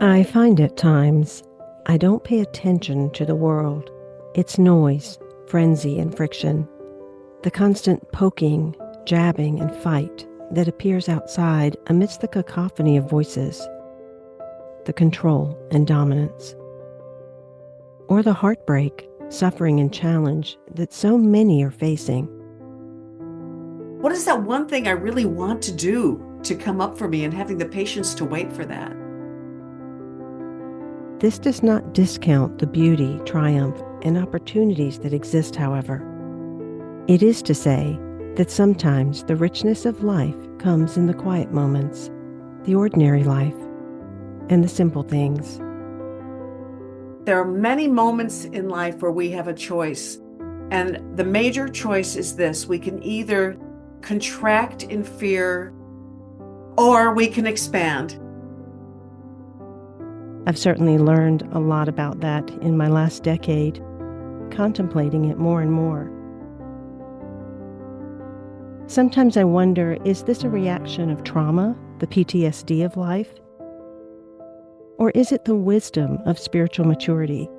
I find at times I don't pay attention to the world, its noise, frenzy, and friction, the constant poking, jabbing, and fight that appears outside amidst the cacophony of voices, the control and dominance, or the heartbreak, suffering, and challenge that so many are facing. What is that one thing I really want to do to come up for me, and having the patience to wait for that? This does not discount the beauty, triumph, and opportunities that exist, however. It is to say that sometimes the richness of life comes in the quiet moments, the ordinary life, and the simple things. There are many moments in life where we have a choice, and the major choice is this: we can either contract in fear or we can expand. I've certainly learned a lot about that in my last decade, contemplating it more and more. Sometimes I wonder, is this a reaction of trauma, the PTSD of life? Or is it the wisdom of spiritual maturity?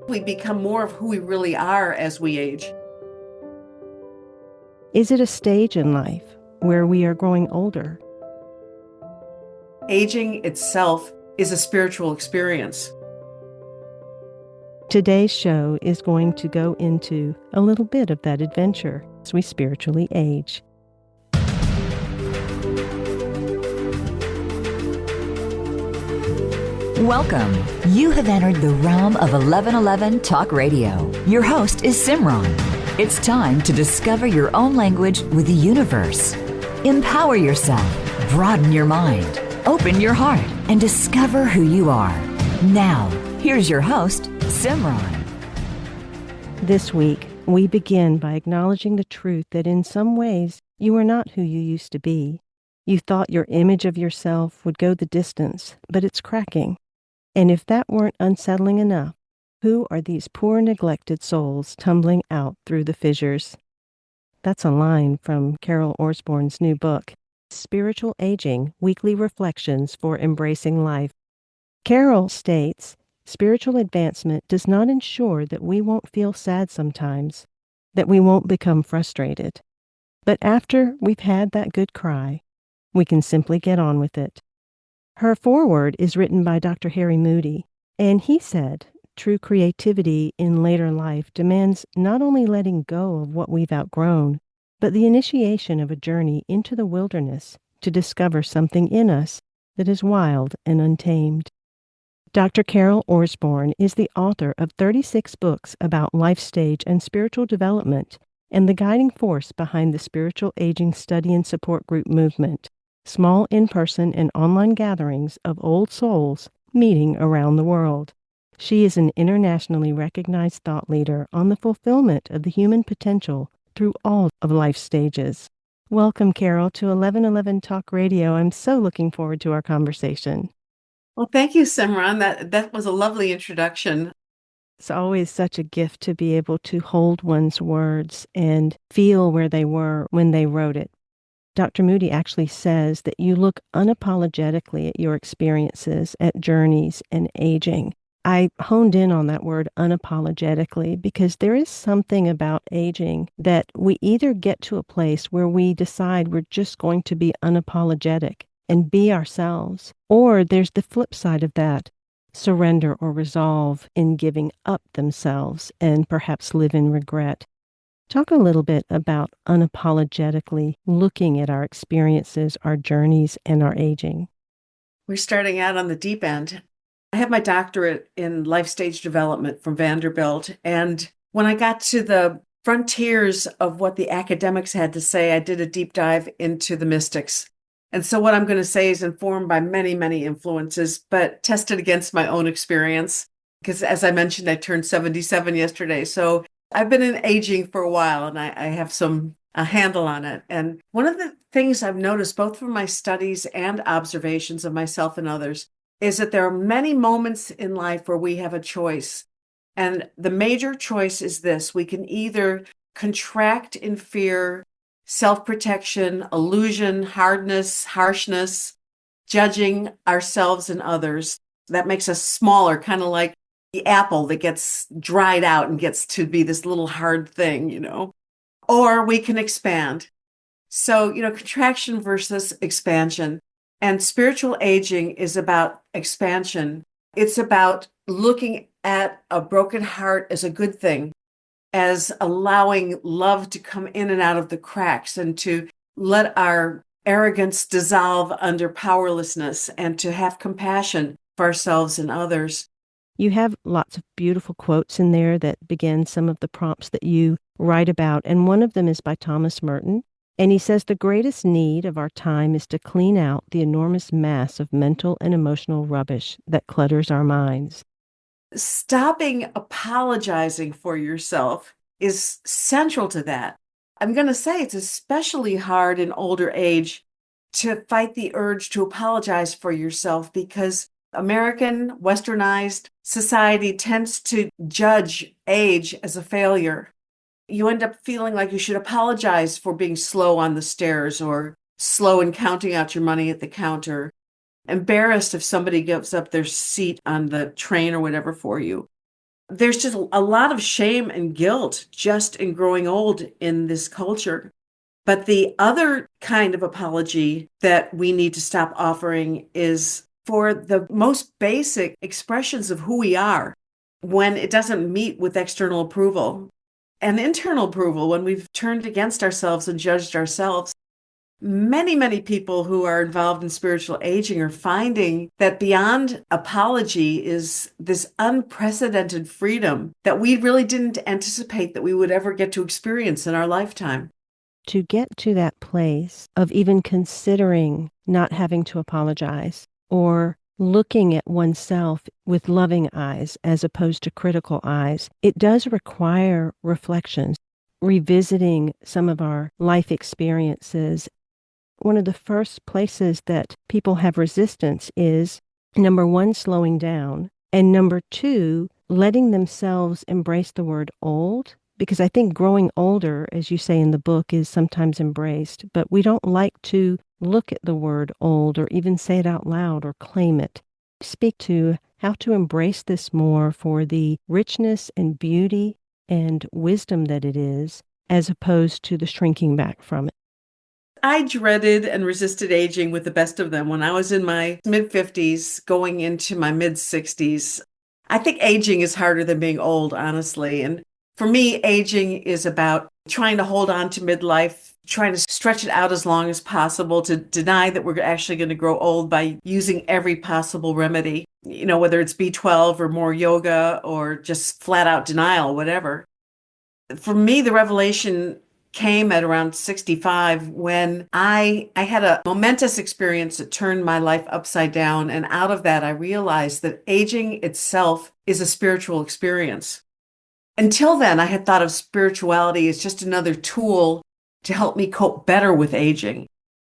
We become more of who we really are as we age. Is it a stage in life where we are growing older? Aging itself is a spiritual experience. Today's show is going to go into a little bit of that adventure as we spiritually age. Welcome. You have entered the realm of 1111 Talk Radio. Your host is SIMRAN. It's time to discover your own language with the universe. Empower yourself, broaden your mind, open your heart, and discover who you are. Now, here's your host, SIMRAN. This week, we begin by acknowledging the truth that in some ways, you are not who you used to be. You thought your image of yourself would go the distance, but it's cracking. And if that weren't unsettling enough, who are these poor neglected souls tumbling out through the fissures? That's a line from Carol Orsborn's new book, Spiritual Aging, Weekly Reflections for Embracing Life. Carol states, spiritual advancement does not ensure that we won't feel sad sometimes, that we won't become frustrated. But after we've had that good cry, we can simply get on with it. Her foreword is written by Dr. Harry Moody, and he said, true creativity in later life demands not only letting go of what we've outgrown, but the initiation of a journey into the wilderness to discover something in us that is wild and untamed. Dr. Carol Orsborn is the author of 36 books about life stage and spiritual development and the guiding force behind the spiritual aging study and support group movement, small in-person and online gatherings of old souls meeting around the world. She is an internationally recognized thought leader on the fulfillment of the human potential through all of life's stages. Welcome, Carol, to 1111 Talk Radio. I'm so looking forward to our conversation. Well, thank you, Simran. That was a lovely introduction. It's always such a gift to be able to hold one's words and feel where they were when they wrote it. Dr. Moody actually says that you look unapologetically at your experiences, at journeys and aging. I honed in on that word unapologetically because there is something about aging that we either get to a place where we decide we're just going to be unapologetic and be ourselves, or there's the flip side of that, surrender or resolve in giving up themselves and perhaps live in regret. Talk a little bit about unapologetically looking at our experiences, our journeys, and our aging. We're starting out on the deep end. I have my doctorate in life stage development from Vanderbilt. And when I got to the frontiers of what the academics had to say, I did a deep dive into the mystics. And so what I'm going to say is informed by many, many influences, but tested against my own experience. Because as I mentioned, I turned 77 yesterday. So I've been in aging for a while, and I have a handle on it. And one of the things I've noticed, both from my studies and observations of myself and others, is that there are many moments in life where we have a choice. And the major choice is this: we can either contract in fear, self-protection, illusion, hardness, harshness, judging ourselves and others. That makes us smaller, kind of like the apple that gets dried out and gets to be this little hard thing, Or we can expand. So, contraction versus expansion. And spiritual aging is about expansion. It's about looking at a broken heart as a good thing, as allowing love to come in and out of the cracks and to let our arrogance dissolve under powerlessness and to have compassion for ourselves and others. You have lots of beautiful quotes in there that begin some of the prompts that you write about, and one of them is by Thomas Merton. And he says the greatest need of our time is to clean out the enormous mass of mental and emotional rubbish that clutters our minds. Stopping apologizing for yourself is central to that. I'm going to say it's especially hard in older age to fight the urge to apologize for yourself because American westernized society tends to judge age as a failure. You end up feeling like you should apologize for being slow on the stairs or slow in counting out your money at the counter, embarrassed if somebody gives up their seat on the train or whatever for you. There's just a lot of shame and guilt just in growing old in this culture. But the other kind of apology that we need to stop offering is for the most basic expressions of who we are when it doesn't meet with external approval. And internal approval, when we've turned against ourselves and judged ourselves. Many, many people who are involved in spiritual aging are finding that beyond apology is this unprecedented freedom that we really didn't anticipate that we would ever get to experience in our lifetime. To get to that place of even considering not having to apologize or looking at oneself with loving eyes as opposed to critical eyes, it does require reflection, revisiting some of our life experiences. One of the first places that people have resistance is, number one, slowing down, and number two, letting themselves embrace the word old, because I think growing older, as you say in the book, is sometimes embraced, but we don't like to look at the word old or even say it out loud or claim it. Speak to how to embrace this more for the richness and beauty and wisdom that it is, as opposed to the shrinking back from it. I dreaded and resisted aging with the best of them when I was in my mid-50s, going into my mid-60s. I think aging is harder than being old, honestly. And for me, aging is about trying to hold on to midlife, trying to stretch it out as long as possible, to deny that we're actually going to grow old by using every possible remedy, whether it's B12 or more yoga or just flat out denial, whatever. For me, the revelation came at around 65 when I had a momentous experience that turned my life upside down. And out of that, I realized that aging itself is a spiritual experience. Until then, I had thought of spirituality as just another tool to help me cope better with aging.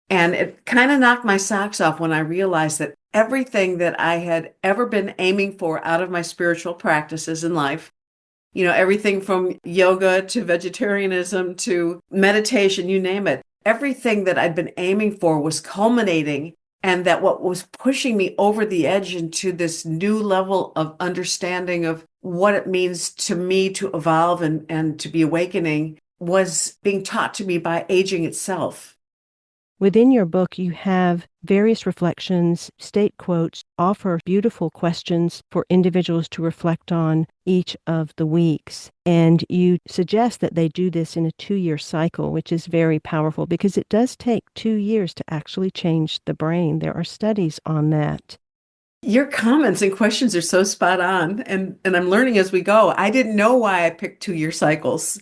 And it kind of knocked my socks off when I realized that everything that I had ever been aiming for out of my spiritual practices in life, everything from yoga to vegetarianism to meditation, you name it. Everything that I'd been aiming for was culminating, and that what was pushing me over the edge into this new level of understanding of what it means to me to evolve and to be awakening was being taught to me by aging itself. Within your book, you have various reflections, state quotes, offer beautiful questions for individuals to reflect on each of the weeks. And you suggest that they do this in a 2-year cycle, which is very powerful because it does take 2 years to actually change the brain. There are studies on that. Your comments and questions are so spot on, and I'm learning as we go. I didn't know why I picked 2-year cycles.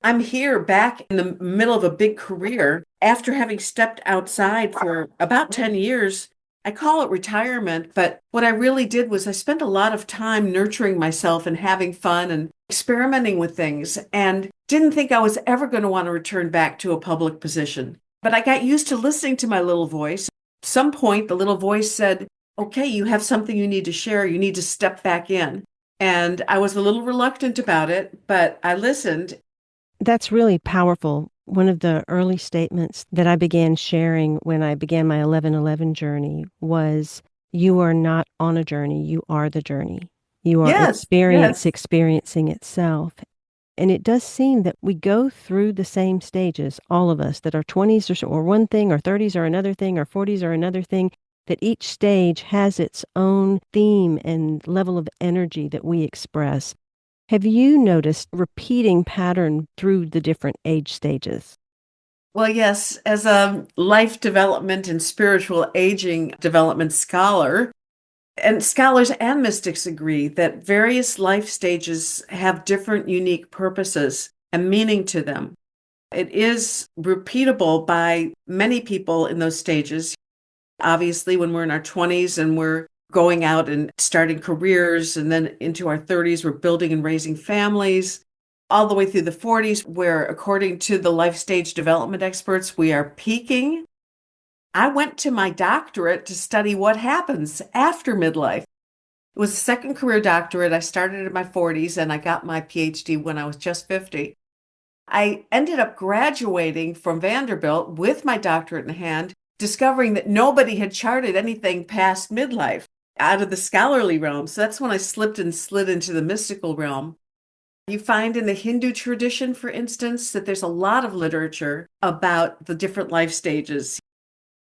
I'm here back in the middle of a big career after having stepped outside for about 10 years. I call it retirement, but what I really did was I spent a lot of time nurturing myself and having fun and experimenting with things, and didn't think I was ever going to want to return back to a public position. But I got used to listening to my little voice. At some point, the little voice said, okay, you have something you need to share. You need to step back in. And I was a little reluctant about it, but I listened. That's really powerful One of the early statements that I began sharing when I began my 1111 journey was, you are not on a journey, you are the journey. You are Yes, yes. experiencing itself. And it does seem that we go through the same stages, all of us, that our 20s or one thing, our 30s are another thing, our 40s are another thing, that each stage has its own theme and level of energy that we express. Have you noticed repeating pattern through the different age stages? Well, yes, as a life development and spiritual aging development scholar, and scholars and mystics agree that various life stages have different unique purposes and meaning to them. It is repeatable by many people in those stages. Obviously, when we're in our 20s and we're going out and starting careers, and then into our 30s, we're building and raising families, all the way through the 40s, where, according to the life stage development experts, we are peaking. I went to my doctorate to study what happens after midlife. It was a second career doctorate. I started in my 40s and I got my Ph.D. when I was just 50. I ended up graduating from Vanderbilt with my doctorate in hand, discovering that nobody had charted anything past midlife out of the scholarly realm. So that's when I slipped and slid into the mystical realm. You find in the Hindu tradition, for instance, that there's a lot of literature about the different life stages.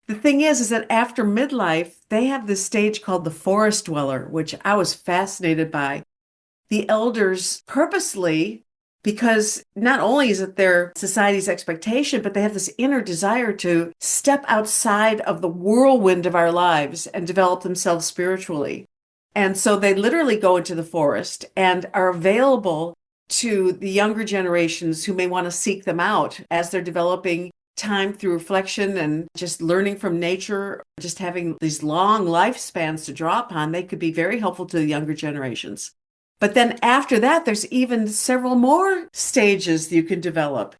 The thing is that after midlife, they have this stage called the forest dweller, which I was fascinated by. The elders purposely, because not only is it their society's expectation, but they have this inner desire to step outside of the whirlwind of our lives and develop themselves spiritually. And so they literally go into the forest and are available to the younger generations who may want to seek them out as they're developing time through reflection and just learning from nature, just having these long lifespans to draw upon. They could be very helpful to the younger generations. But then after that, there's even several more stages you can develop.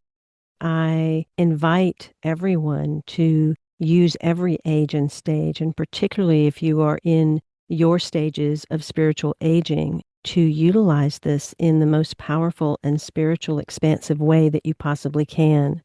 I invite everyone to use every age and stage, and particularly if you are in your stages of spiritual aging, to utilize this in the most powerful and spiritual, expansive way that you possibly can.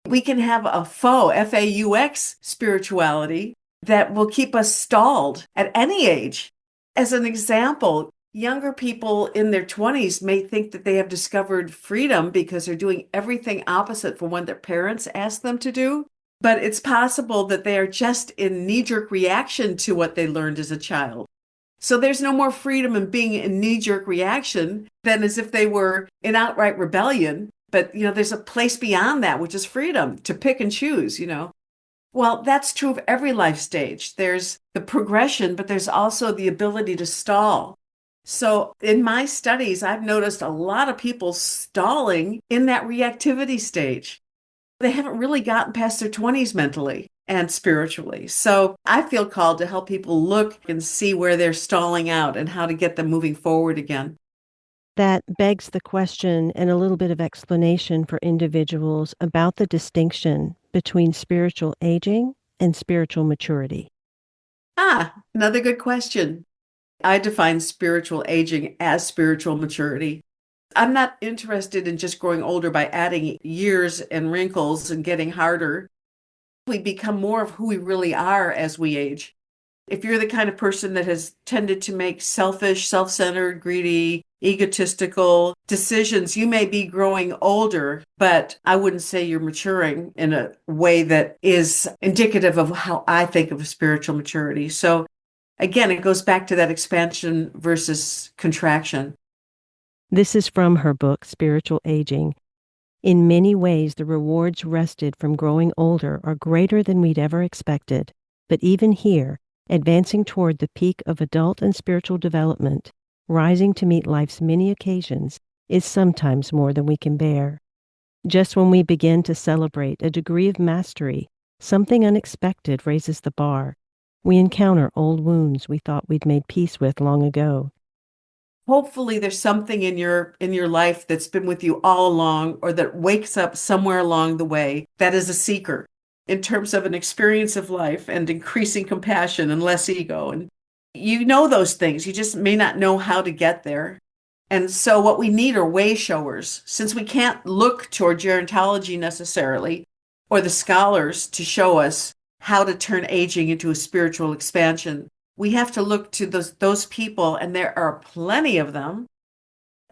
We can have a faux, FAUX spirituality that will keep us stalled at any age. As an example, younger people in their 20s may think that they have discovered freedom because they're doing everything opposite from what their parents asked them to do. But it's possible that they are just in knee-jerk reaction to what they learned as a child. So there's no more freedom in being in knee-jerk reaction than as if they were in outright rebellion. But, there's a place beyond that, which is freedom to pick and choose. Well, that's true of every life stage. There's the progression, but there's also the ability to stall. So in my studies, I've noticed a lot of people stalling in that reactivity stage. They haven't really gotten past their 20s mentally and spiritually. So I feel called to help people look and see where they're stalling out and how to get them moving forward again. That begs the question and a little bit of explanation for individuals about the distinction between spiritual aging and spiritual maturity. Another good question. I define spiritual aging as spiritual maturity. I'm not interested in just growing older by adding years and wrinkles and getting harder. We become more of who we really are as we age. If you're the kind of person that has tended to make selfish, self-centered, greedy, egotistical decisions, you may be growing older, but I wouldn't say you're maturing in a way that is indicative of how I think of spiritual maturity. So again, it goes back to that expansion versus contraction. This is from her book, Spiritual Aging. In many ways, the rewards wrested from growing older are greater than we'd ever expected. But even here, advancing toward the peak of adult and spiritual development, rising to meet life's many occasions, is sometimes more than we can bear. Just when we begin to celebrate a degree of mastery, something unexpected raises the bar. We encounter old wounds we thought we'd made peace with long ago. Hopefully there's something in your life that's been with you all along, or that wakes up somewhere along the way, that is a seeker in terms of an experience of life and increasing compassion and less ego. And those things, you just may not know how to get there. And so what we need are way showers. Since we can't look toward gerontology necessarily, or the scholars to show us how to turn aging into a spiritual expansion, we have to look to those people, and there are plenty of them.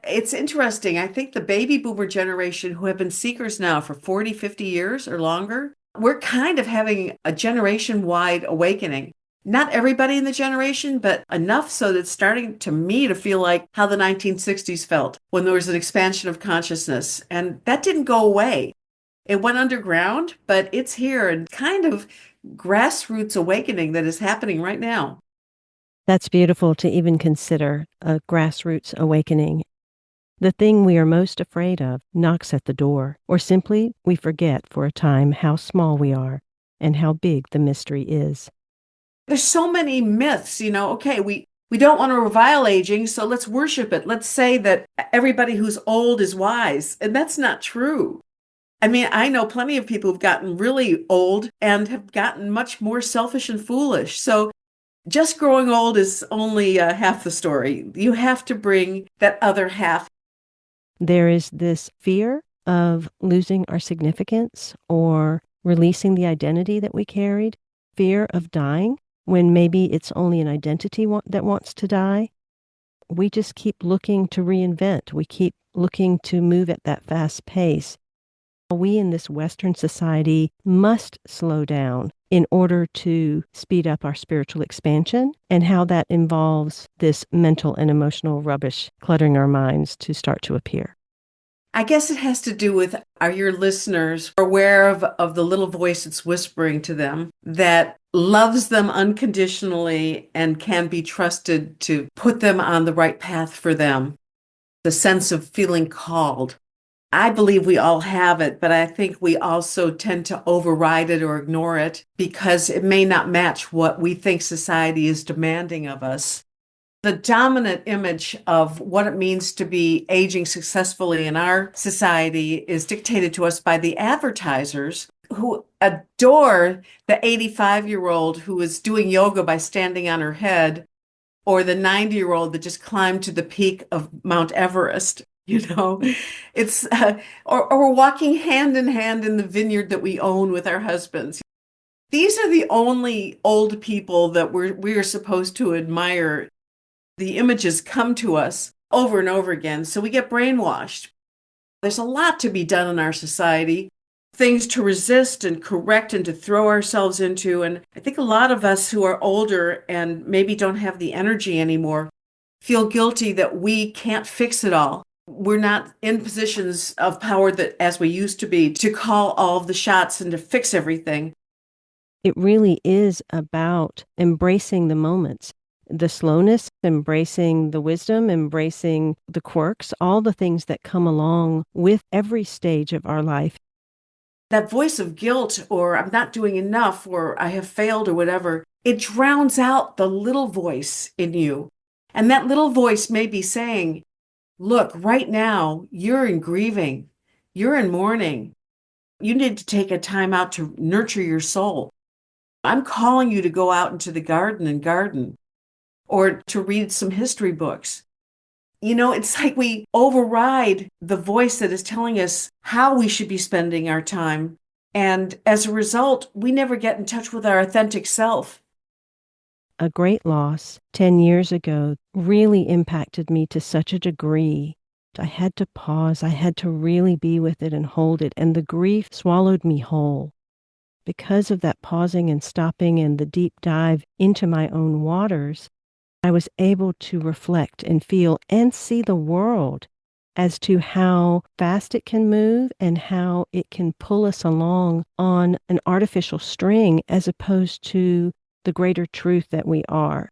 It's interesting. I think the baby boomer generation who have been seekers now for 40, 50 years or longer, we're kind of having a generation-wide awakening. Not everybody in the generation, but enough so that it's starting to me to feel like how the 1960s felt when there was an expansion of consciousness. And that didn't go away. It went underground, but it's here and kind of grassroots awakening that is happening right now. That's beautiful to even consider a grassroots awakening. The thing we are most afraid of knocks at the door, or simply we forget for a time how small we are and how big the mystery is. There's so many myths, okay, we don't want to revile aging, so let's worship it. Let's say that everybody who's old is wise. And that's not true. I mean, I know plenty of people who've gotten really old and have gotten much more selfish and foolish. So just growing old is only half the story. You have to bring that other half. There is this fear of losing our significance or releasing the identity that we carried, fear of dying when maybe it's only an identity that wants to die. We just keep looking to reinvent. We keep looking to move at that fast pace. We in this Western society must slow down in order to speed up our spiritual expansion, and how that involves this mental and emotional rubbish cluttering our minds to start to appear. I guess it has to do with, are your listeners aware of the little voice that's whispering to them that loves them unconditionally and can be trusted to put them on the right path for them? The sense of feeling called. I believe we all have it, but I think we also tend to override it or ignore it because it may not match what we think society is demanding of us. The dominant image of what it means to be aging successfully in our society is dictated to us by the advertisers who adore the 85-year-old who is doing yoga by standing on her head, or the 90-year-old that just climbed to the peak of Mount Everest. It's or walking hand in hand in the vineyard that we own with our husbands. These are the only old people that we're supposed to admire. The images come to us over and over again, so we get brainwashed. There's a lot to be done in our society, things to resist and correct and to throw ourselves into. And I think a lot of us who are older and maybe don't have the energy anymore feel guilty that we can't fix it all. We're not in positions of power that, as we used to be, to call all of the shots and to fix everything. It really is about embracing the moments, the slowness, embracing the wisdom, embracing the quirks, all the things that come along with every stage of our life. That voice of guilt, or I'm not doing enough, or I have failed, or whatever, it drowns out the little voice in you. And that little voice may be saying, look, right now, you're in grieving. You're in mourning. You need to take a time out to nurture your soul. I'm calling you to go out into the garden and garden, or to read some history books. It's like we override the voice that is telling us how we should be spending our time. And as a result, we never get in touch with our authentic self. A great loss 10 years ago really impacted me to such a degree. I had to pause. I had to really be with it and hold it. And the grief swallowed me whole. Because of that pausing and stopping and the deep dive into my own waters, I was able to reflect and feel and see the world as to how fast it can move and how it can pull us along on an artificial string as opposed to the greater truth that we are.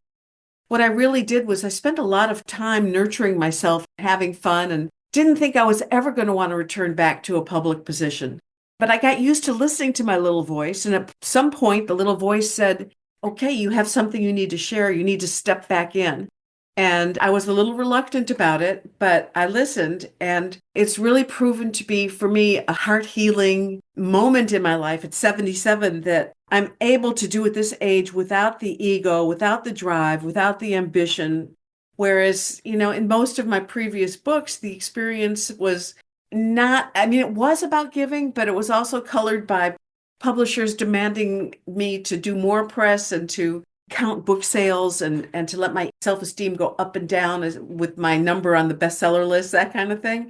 What I really did was I spent a lot of time nurturing myself, having fun, and didn't think I was ever going to want to return back to a public position. But I got used to listening to my little voice, and at some point the little voice said, okay, you have something you need to share. You need to step back in. And I was a little reluctant about it, but I listened, and it's really proven to be, for me, a heart-healing moment in my life at 77 that I'm able to do at this age without the ego, without the drive, without the ambition, Whereas, in most of my previous books, the experience was not, I mean, it was about giving, but it was also colored by publishers demanding me to do more press and to count book sales and to let my self-esteem go up and down with my number on the bestseller list, that kind of thing.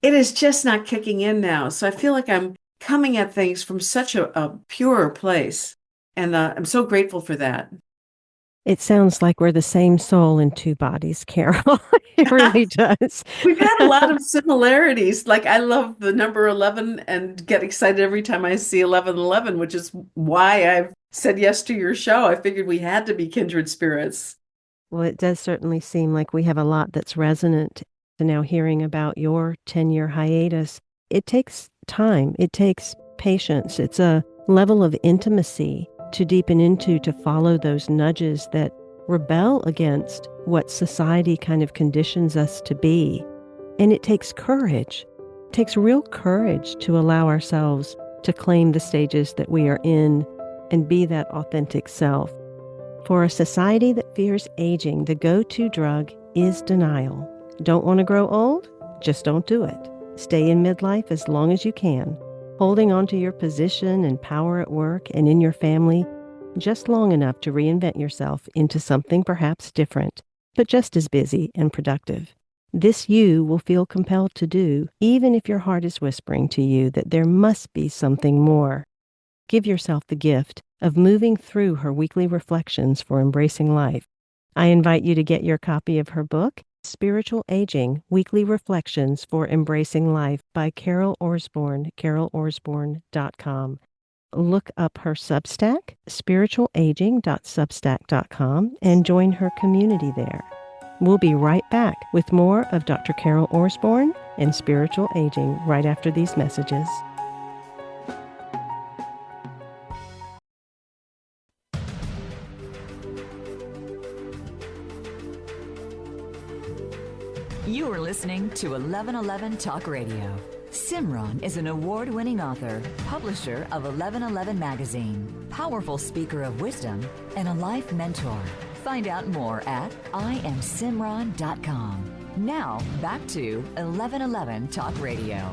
It is just not kicking in now. So I feel like I'm coming at things from such a purer place. And I'm so grateful for that. It sounds like we're the same soul in two bodies, Carol. It really does. We've had a lot of similarities. Like I love the number 11 and get excited every time I see 1111, which is why I've said yes to your show. I figured we had to be kindred spirits. Well, it does certainly seem like we have a lot that's resonant. And now hearing about your 10-year hiatus, it takes time. It takes patience. It's a level of intimacy to deepen into, to follow those nudges that rebel against what society kind of conditions us to be. And it takes courage. It takes real courage to allow ourselves to claim the stages that we are in and be that authentic self. For a society that fears aging, the go-to drug is denial. Don't want to grow old? Just don't do it. Stay in midlife as long as you can, holding on to your position and power at work and in your family just long enough to reinvent yourself into something perhaps different, but just as busy and productive. This you will feel compelled to do, even if your heart is whispering to you that there must be something more. Give yourself the gift of moving through her weekly reflections for embracing life. I invite you to get your copy of her book, Spiritual Aging, Weekly Reflections for Embracing Life by Carol Orsborn, carolorsborn.com. Look up her Substack, spiritualaging.substack.com, and join her community there. We'll be right back with more of Dr. Carol Orsborn and spiritual aging right after these messages. You are listening to 1111 Talk Radio. SIMRAN is an award-winning author, publisher of 1111 Magazine, powerful speaker of wisdom, and a life mentor. Find out more at IamSimran.com. Now, back to 1111 Talk Radio.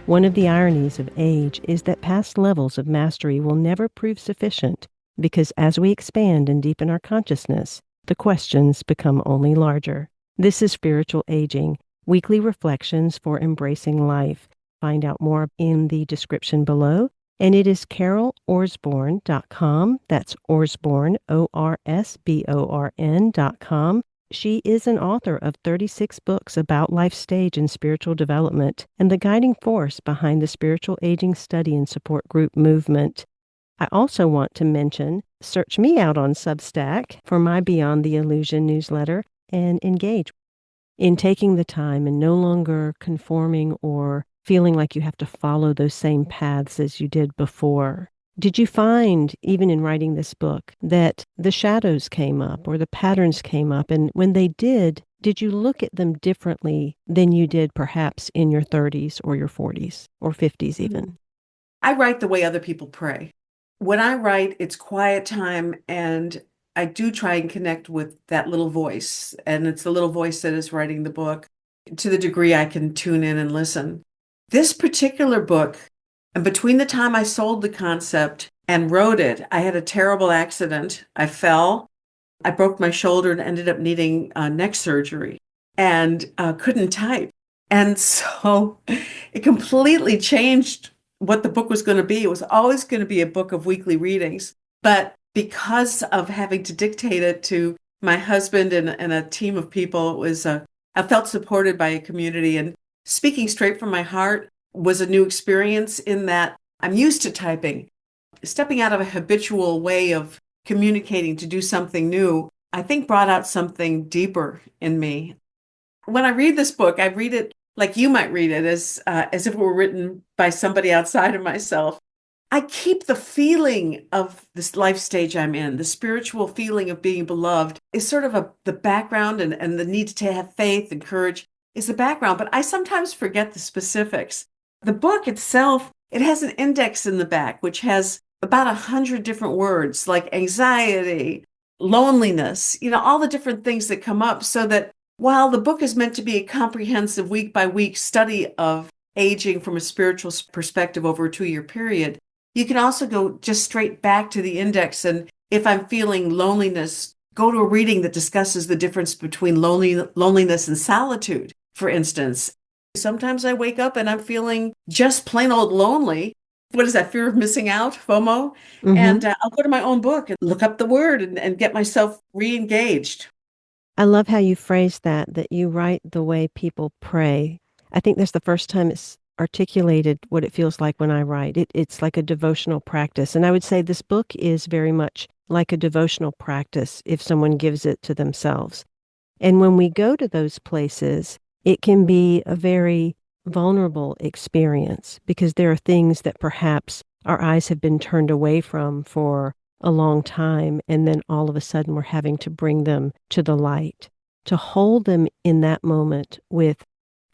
One of the ironies of age is that past levels of mastery will never prove sufficient because as we expand and deepen our consciousness, the questions become only larger. This is Spiritual Aging, Weekly Reflections for Embracing Life. Find out more in the description below. And it is carolorsborn.com. That's Orsborn, Orsborn.com. She is an author of 36 books about life stage and spiritual development and the guiding force behind the spiritual aging study and support group movement. I also want to mention, search me out on Substack for my Beyond the Illusion newsletter and engage in taking the time and no longer conforming or feeling like you have to follow those same paths as you did before. Did you find, even in writing this book, that the shadows came up or the patterns came up? And when they did you look at them differently than you did perhaps in your 30s or your 40s or 50s even? I write the way other people pray. When I write, it's quiet time, and I do try and connect with that little voice. And it's the little voice that is writing the book to the degree I can tune in and listen. This particular book, and between the time I sold the concept and wrote it, I had a terrible accident. I fell, I broke my shoulder and ended up needing neck surgery and couldn't type. And so it completely changed what the book was going to be. It was always going to be a book of weekly readings. But because of having to dictate it to my husband and a team of people, it was I felt supported by a community. And speaking straight from my heart was a new experience in that I'm used to typing. Stepping out of a habitual way of communicating to do something new, I think brought out something deeper in me. When I read this book, I read it like you might read it, as if it were written by somebody outside of myself. I keep the feeling of this life stage I'm in, the spiritual feeling of being beloved is sort of the background, and the need to have faith and courage is the background, but I sometimes forget the specifics. The book itself, it has an index in the back, which has about 100 different words like anxiety, loneliness, all the different things that come up, so that while the book is meant to be a comprehensive week by week study of aging from a spiritual perspective over a 2-year period, you can also go just straight back to the index. And if I'm feeling loneliness, go to a reading that discusses the difference between loneliness and solitude, for instance. Sometimes I wake up and I'm feeling just plain old lonely. What is that? Fear of missing out, FOMO? Mm-hmm. And I'll go to my own book and look up the word and get myself re-engaged. I love how you phrase that you write the way people pray. I think that's the first time it's articulated what it feels like when I write. It's like a devotional practice. And I would say this book is very much like a devotional practice if someone gives it to themselves. And when we go to those places, it can be a very vulnerable experience because there are things that perhaps our eyes have been turned away from for a long time, and then all of a sudden we're having to bring them to the light. To hold them in that moment with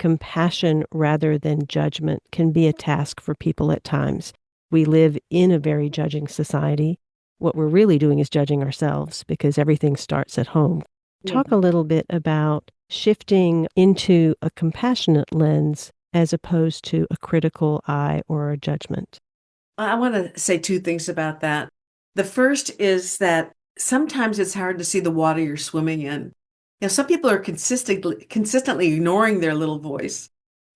compassion rather than judgment can be a task for people at times. We live in a very judging society. What we're really doing is judging ourselves because everything starts at home. Talk a little bit about shifting into a compassionate lens as opposed to a critical eye or a judgment. I want to say two things about that. The first is that sometimes it's hard to see the water you're swimming in. Some people are consistently ignoring their little voice.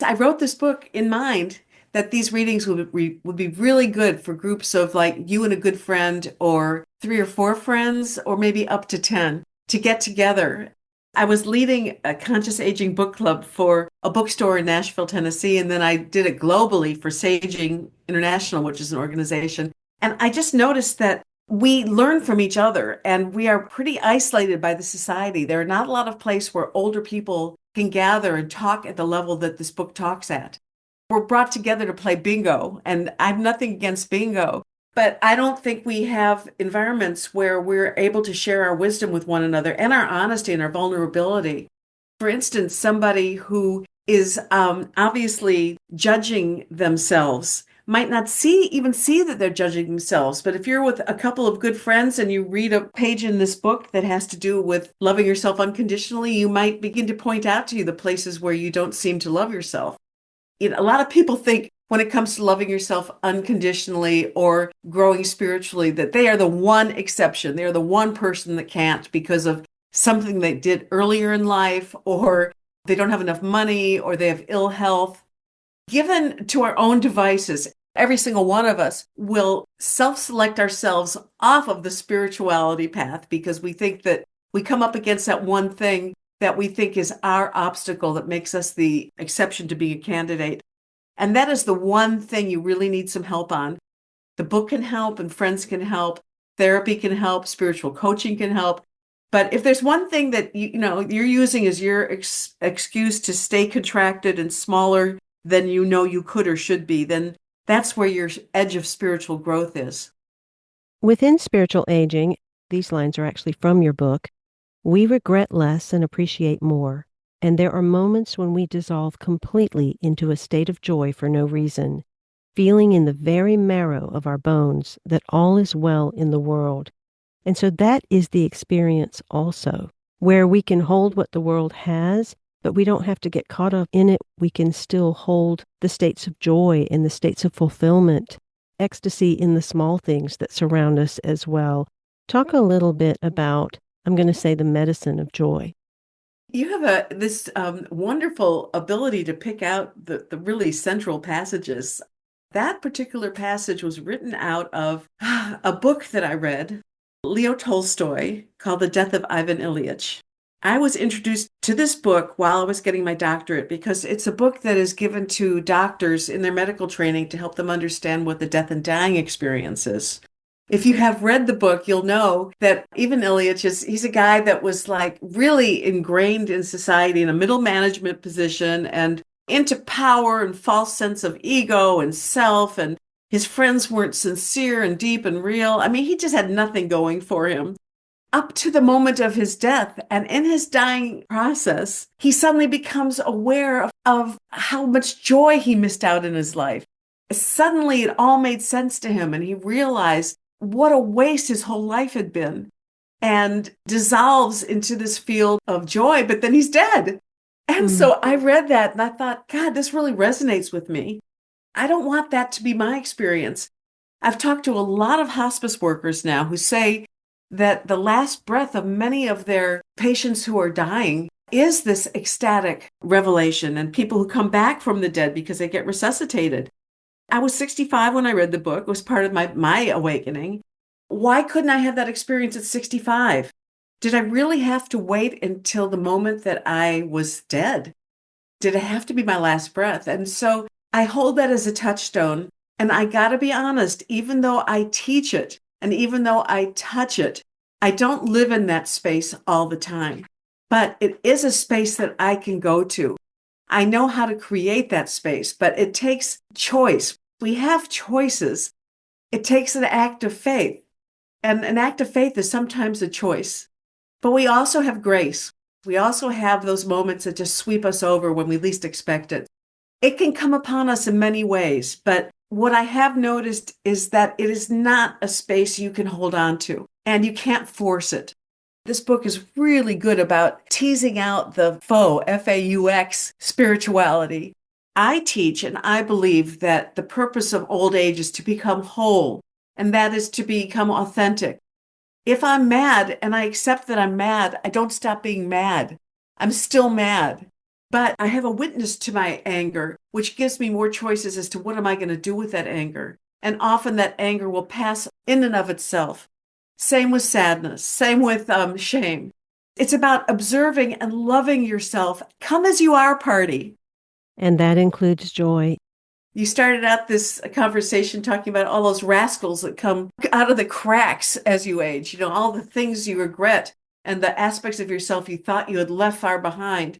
I wrote this book in mind that these readings would be really good for groups of like you and a good friend, or 3 or 4 friends, or maybe up to 10 to get together. I was leading a conscious aging book club for a bookstore in Nashville, Tennessee, and then I did it globally for Saging International, which is an organization. And I just noticed that we learn from each other, and we are pretty isolated by the society. There are not a lot of places where older people can gather and talk at the level that this book talks at. We're brought together to play bingo, and I'm nothing against bingo, but I don't think we have environments where we're able to share our wisdom with one another and our honesty and our vulnerability. For instance, somebody who is obviously judging themselves might not even see that they're judging themselves. But if you're with a couple of good friends and you read a page in this book that has to do with loving yourself unconditionally, you might begin to point out to you the places where you don't seem to love yourself. A lot of people think when it comes to loving yourself unconditionally or growing spiritually that they are the one exception. They're the one person that can't because of something they did earlier in life, or they don't have enough money, or they have ill health. Given to our own devices, every single one of us will self-select ourselves off of the spirituality path because we think that we come up against that one thing that we think is our obstacle that makes us the exception to being a candidate. And that is the one thing you really need some help on. The book can help, and friends can help. Therapy can help. Spiritual coaching can help. But if there's one thing that you're using as your excuse to stay contracted and smaller than you could or should be, then that's where your edge of spiritual growth is. Within spiritual aging, these lines are actually from your book. We regret less and appreciate more, and there are moments when we dissolve completely into a state of joy for no reason, feeling in the very marrow of our bones that all is well in the world. And so that is the experience also, where we can hold what the world has, but we don't have to get caught up in it. We can still hold the states of joy and the states of fulfillment, ecstasy in the small things that surround us as well. Talk a little bit about, I'm going to say, the medicine of joy. You have this wonderful ability to pick out the really central passages. That particular passage was written out of a book that I read, Leo Tolstoy, called The Death of Ivan Ilyich. I was introduced to this book while I was getting my doctorate because it's a book that is given to doctors in their medical training to help them understand what the death and dying experience is. If you have read the book, you'll know that Ivan Ilyich he's a guy that was like really ingrained in society in a middle management position and into power and false sense of ego and self, and his friends weren't sincere and deep and real. I mean, he just had nothing going for him up to the moment of his death. And in his dying process, he suddenly becomes aware of how much joy he missed out in his life. Suddenly, it all made sense to him, and he realized what a waste his whole life had been. and dissolves into this field of joy, but then he's dead. And so I read that and I thought, God, this really resonates with me. I don't want that to be my experience. I've talked to a lot of hospice workers now who say that the last breath of many of their patients who are dying is this ecstatic revelation, and people who come back from the dead because they get resuscitated. I was 65 when I read the book. It was part of my awakening. Why couldn't I have that experience at 65? Did I really have to wait until the moment that I was dead? Did it have to be my last breath? And so I hold that as a touchstone. And I got to be honest, even though I teach it and even though I touch it, I don't live in that space all the time. But it is a space that I can go to. I know how to create that space, but it takes choice. We have choices. It takes an act of faith. And an act of faith is sometimes a choice. But we also have grace. We also have those moments that just sweep us over when we least expect it. It can come upon us in many ways, but what I have noticed is that it is not a space you can hold on to, and you can't force it. This book is really good about teasing out the faux, F-A-U-X, spirituality. I teach and I believe that the purpose of old age is to become whole, and that is to become authentic. If I'm mad and I accept that I'm mad, I don't stop being mad. I'm still mad. But I have a witness to my anger, which gives me more choices as to what am I going to do with that anger. And often that anger will pass in and of itself. Same with sadness, same with shame. It's about observing and loving yourself. Come as you are, party. And that includes joy. You started out this conversation talking about all those rascals that come out of the cracks as you age, all the things you regret and the aspects of yourself you thought you had left far behind.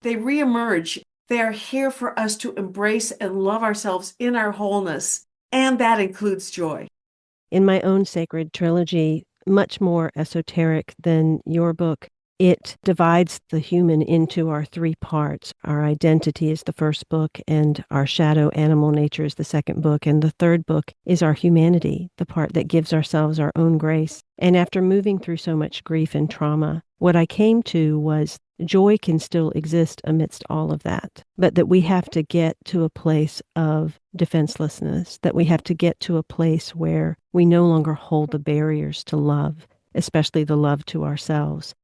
They reemerge. They are here for us to embrace and love ourselves in our wholeness, and that includes joy. In my own sacred trilogy, much more esoteric than your book, it divides the human into our three parts. Our identity is the first book, and our shadow animal nature is the second book, and the third book is our humanity, the part that gives ourselves our own grace. And after moving through so much grief and trauma, what I came to was joy can still exist amidst all of that, but that we have to get to a place of defenselessness, that we have to get to a place where we no longer hold the barriers to love, especially the love to ourselves.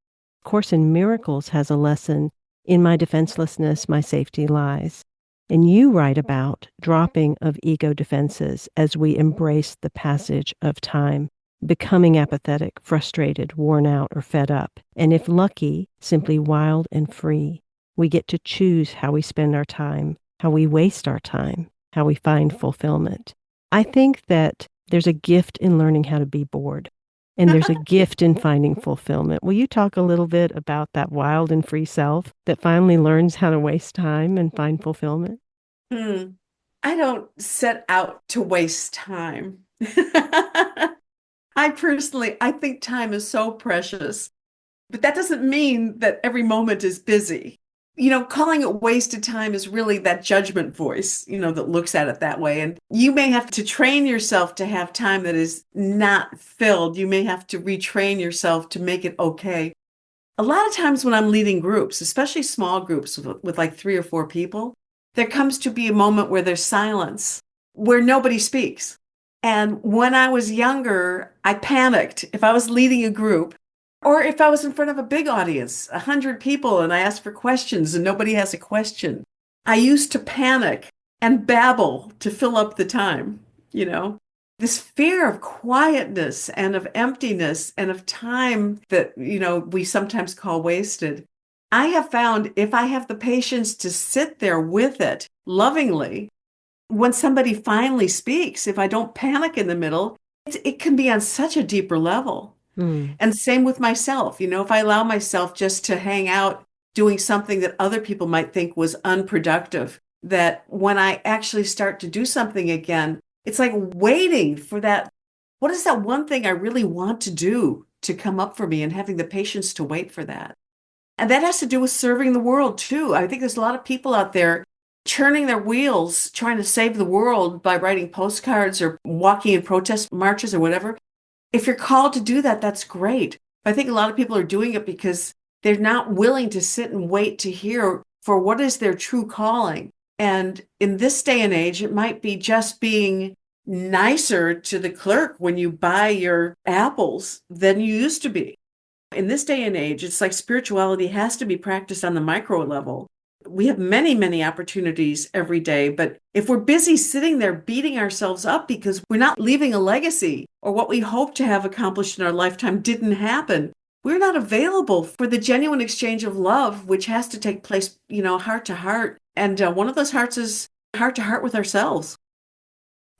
Course in Miracles has a lesson, in my defenselessness, my safety lies. And you write about dropping of ego defenses as we embrace the passage of time, becoming apathetic, frustrated, worn out, or fed up. And if lucky, simply wild and free. We get to choose how we spend our time, how we waste our time, how we find fulfillment. I think that there's a gift in learning how to be bored. And there's a gift in finding fulfillment. Will you talk a little bit about that wild and free self that finally learns how to waste time and find fulfillment? I don't set out to waste time. I think time is so precious, but that doesn't mean that every moment is busy. Calling it wasted time is really that judgment voice, that looks at it that way. And you may have to train yourself to have time that is not filled. You may have to retrain yourself to make it okay. A lot of times when I'm leading groups, especially small groups with like 3 or 4 people, there comes to be a moment where there's silence, where nobody speaks. And when I was younger, I panicked if I was leading a group. Or if I was in front of a big audience, 100 people, and I asked for questions and nobody has a question, I used to panic and babble to fill up the time, This fear of quietness and of emptiness and of time that, we sometimes call wasted. I have found if I have the patience to sit there with it lovingly, when somebody finally speaks, if I don't panic in the middle, it can be on such a deeper level. And same with myself. If I allow myself just to hang out doing something that other people might think was unproductive, that when I actually start to do something again, it's like waiting for that. What is that one thing I really want to do to come up for me, and having the patience to wait for that? And that has to do with serving the world too. I think there's a lot of people out there churning their wheels, trying to save the world by writing postcards or walking in protest marches or whatever. If you're called to do that, that's great. I think a lot of people are doing it because they're not willing to sit and wait to hear for what is their true calling. And in this day and age, it might be just being nicer to the clerk when you buy your apples than you used to be. In this day and age, it's like spirituality has to be practiced on the micro level. We have many, many opportunities every day, but if we're busy sitting there beating ourselves up because we're not leaving a legacy or what we hope to have accomplished in our lifetime didn't happen, we're not available for the genuine exchange of love, which has to take place, heart to heart. And one of those hearts is heart to heart with ourselves.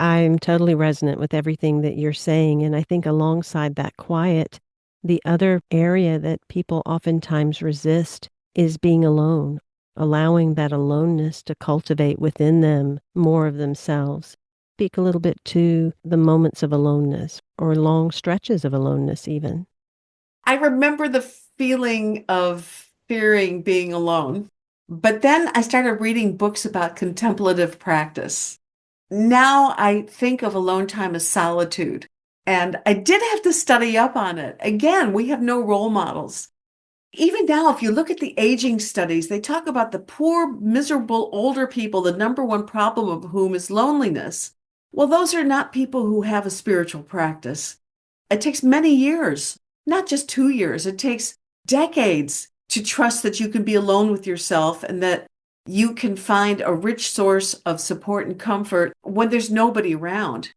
I'm totally resonant with everything that you're saying. And I think alongside that quiet, the other area that people oftentimes resist is being alone, allowing that aloneness to cultivate within them more of themselves. Speak a little bit to the moments of aloneness or long stretches of aloneness even. I remember the feeling of fearing being alone, but then I started reading books about contemplative practice. Now I think of alone time as solitude. And I did have to study up on it. Again, we have no role models. Even now, if you look at the aging studies, they talk about the poor, miserable older people, the number one problem of whom is loneliness. Well, those are not people who have a spiritual practice. It takes many years, not just 2 years. It takes decades to trust that you can be alone with yourself and that you can find a rich source of support and comfort when there's nobody around.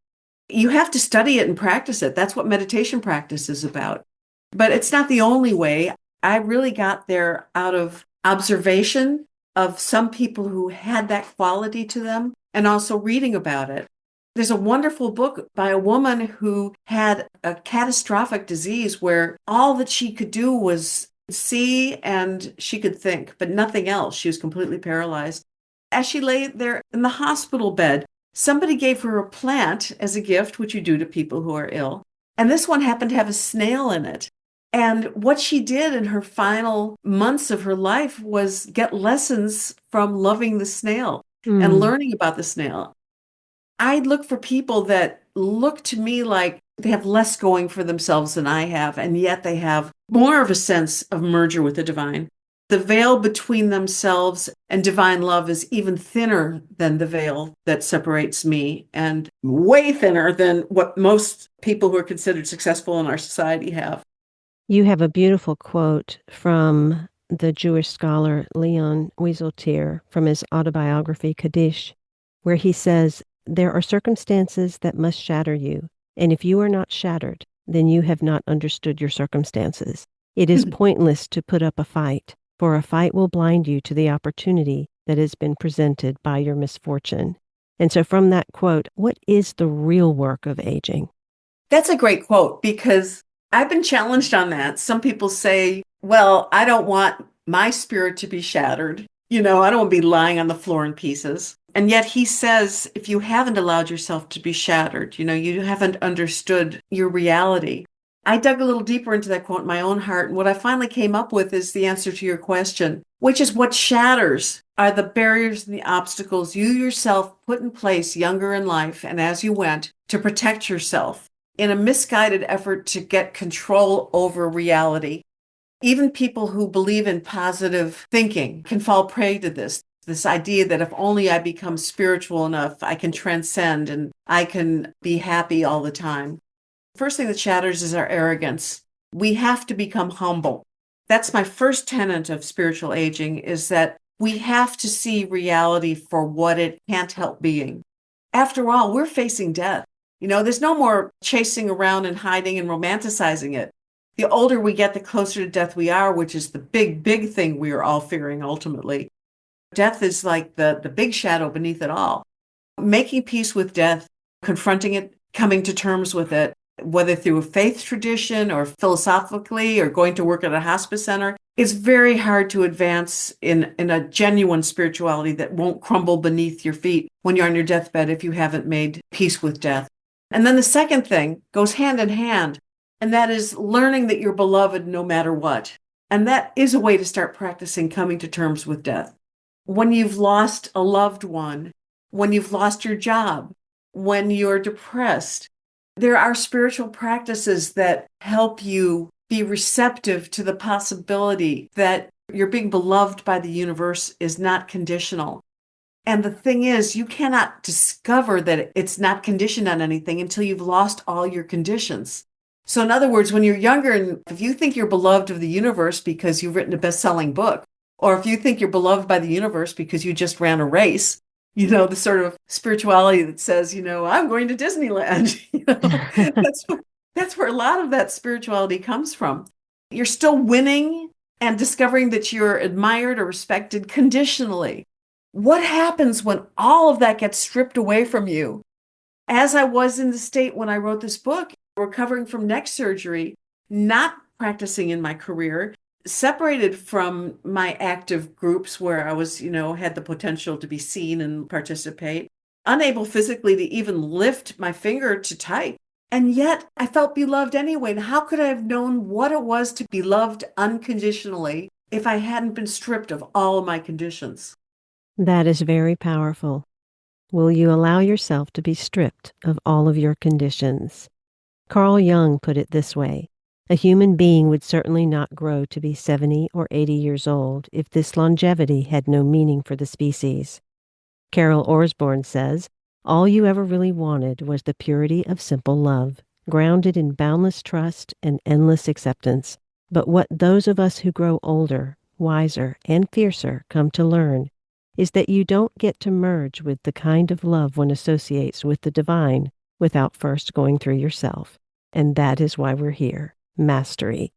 You have to study it and practice it. That's what meditation practice is about. But it's not the only way. I really got there out of observation of some people who had that quality to them and also reading about it. There's a wonderful book by a woman who had a catastrophic disease where all that she could do was see and she could think, but nothing else. She was completely paralyzed. As she lay there in the hospital bed, somebody gave her a plant as a gift, which you do to people who are ill. And this one happened to have a snail in it. And what she did in her final months of her life was get lessons from loving the snail and learning about the snail. I look for people that look to me like they have less going for themselves than I have, and yet they have more of a sense of merger with the divine. The veil between themselves and divine love is even thinner than the veil that separates me, and way thinner than what most people who are considered successful in our society have. You have a beautiful quote from the Jewish scholar Leon Wieseltier from his autobiography, Kaddish, where he says, "There are circumstances that must shatter you, and if you are not shattered, then you have not understood your circumstances. It is pointless to put up a fight, for a fight will blind you to the opportunity that has been presented by your misfortune." And so from that quote, what is the real work of aging? That's a great quote because I've been challenged on that. Some people say, well, I don't want my spirit to be shattered. I don't want to be lying on the floor in pieces. And yet he says, if you haven't allowed yourself to be shattered, you haven't understood your reality. I dug a little deeper into that quote in my own heart. And what I finally came up with is the answer to your question, which is what shatters are the barriers and the obstacles you yourself put in place younger in life and as you went to protect yourself in a misguided effort to get control over reality. Even people who believe in positive thinking can fall prey to this idea that if only I become spiritual enough, I can transcend and I can be happy all the time. First thing that shatters is our arrogance. We have to become humble. That's my first tenet of spiritual aging, is that we have to see reality for what it can't help being. After all, we're facing death. There's no more chasing around and hiding and romanticizing it. The older we get, the closer to death we are, which is the big, big thing we are all fearing ultimately. Death is like the big shadow beneath it all. Making peace with death, confronting it, coming to terms with it, whether through a faith tradition or philosophically or going to work at a hospice center, it's very hard to advance in a genuine spirituality that won't crumble beneath your feet when you're on your deathbed if you haven't made peace with death. And then the second thing goes hand in hand, and that is learning that you're beloved no matter what. And that is a way to start practicing coming to terms with death. When you've lost a loved one, when you've lost your job, when you're depressed, there are spiritual practices that help you be receptive to the possibility that your being beloved by the universe is not conditional. And the thing is, you cannot discover that it's not conditioned on anything until you've lost all your conditions. So in other words, when you're younger, and if you think you're beloved of the universe because you've written a best-selling book, or if you think you're beloved by the universe because you just ran a race, the sort of spirituality that says, I'm going to Disneyland, that's where a lot of that spirituality comes from. You're still winning and discovering that you're admired or respected conditionally. What happens when all of that gets stripped away from you? As I was in the state when I wrote this book, recovering from neck surgery, not practicing in my career, separated from my active groups where I was, had the potential to be seen and participate, unable physically to even lift my finger to type. And yet I felt beloved anyway. And how could I have known what it was to be loved unconditionally if I hadn't been stripped of all of my conditions? That is very powerful. Will you allow yourself to be stripped of all of your conditions? Carl Jung put it this way: a human being would certainly not grow to be 70 or 80 years old if this longevity had no meaning for the species. Carol Orsborn says, all you ever really wanted was the purity of simple love, grounded in boundless trust and endless acceptance. But what those of us who grow older, wiser, and fiercer come to learn is that you don't get to merge with the kind of love one associates with the divine without first going through yourself. And that is why we're here. Mastery.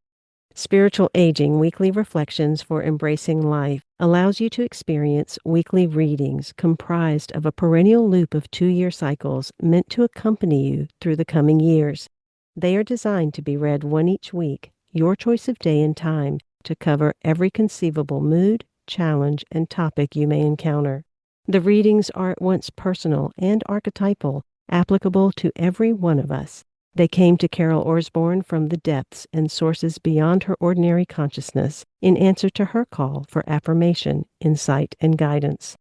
Spiritual Aging Weekly Reflections for Embracing Life allows you to experience weekly readings comprised of a perennial loop of 2-year cycles meant to accompany you through the coming years. They are designed to be read one each week, your choice of day and time, to cover every conceivable mood, challenge, and topic you may encounter. The readings are at once personal and archetypal, applicable to every one of us. They came to Carol Orsborn from the depths and sources beyond her ordinary consciousness in answer to her call for affirmation, insight, and guidance.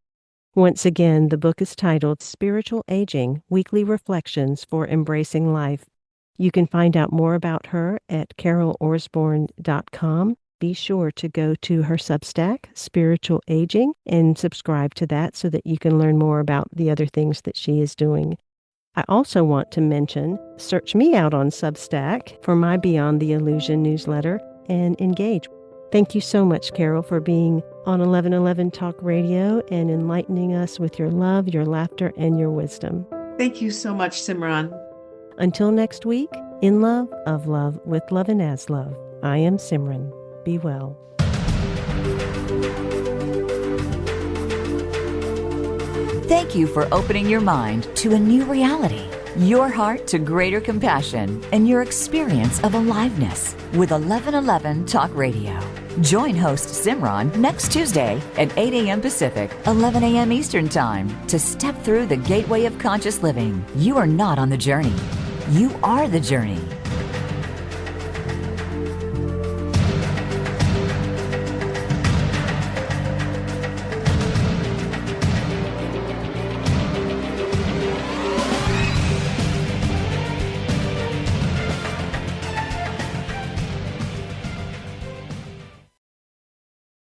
Once again, the book is titled Spiritual Aging, Weekly Reflections for Embracing Life. You can find out more about her at carolorsborn.com. Be sure to go to her Substack, Spiritual Aging, and subscribe to that so that you can learn more about the other things that she is doing. I also want to mention, search me out on Substack for my Beyond the Illusion newsletter and engage. Thank you so much, Carol, for being on 1111 Talk Radio and enlightening us with your love, your laughter, and your wisdom. Thank you so much, Simran. Until next week, in love, of love, with love and as love, I am Simran. Be well. Thank you for opening your mind to a new reality, your heart to greater compassion, and your experience of aliveness with 1111 Talk Radio. Join host Simran next Tuesday at 8 a.m. Pacific, 11 a.m. Eastern Time to step through the gateway of conscious living. You are not on the journey. You are the journey.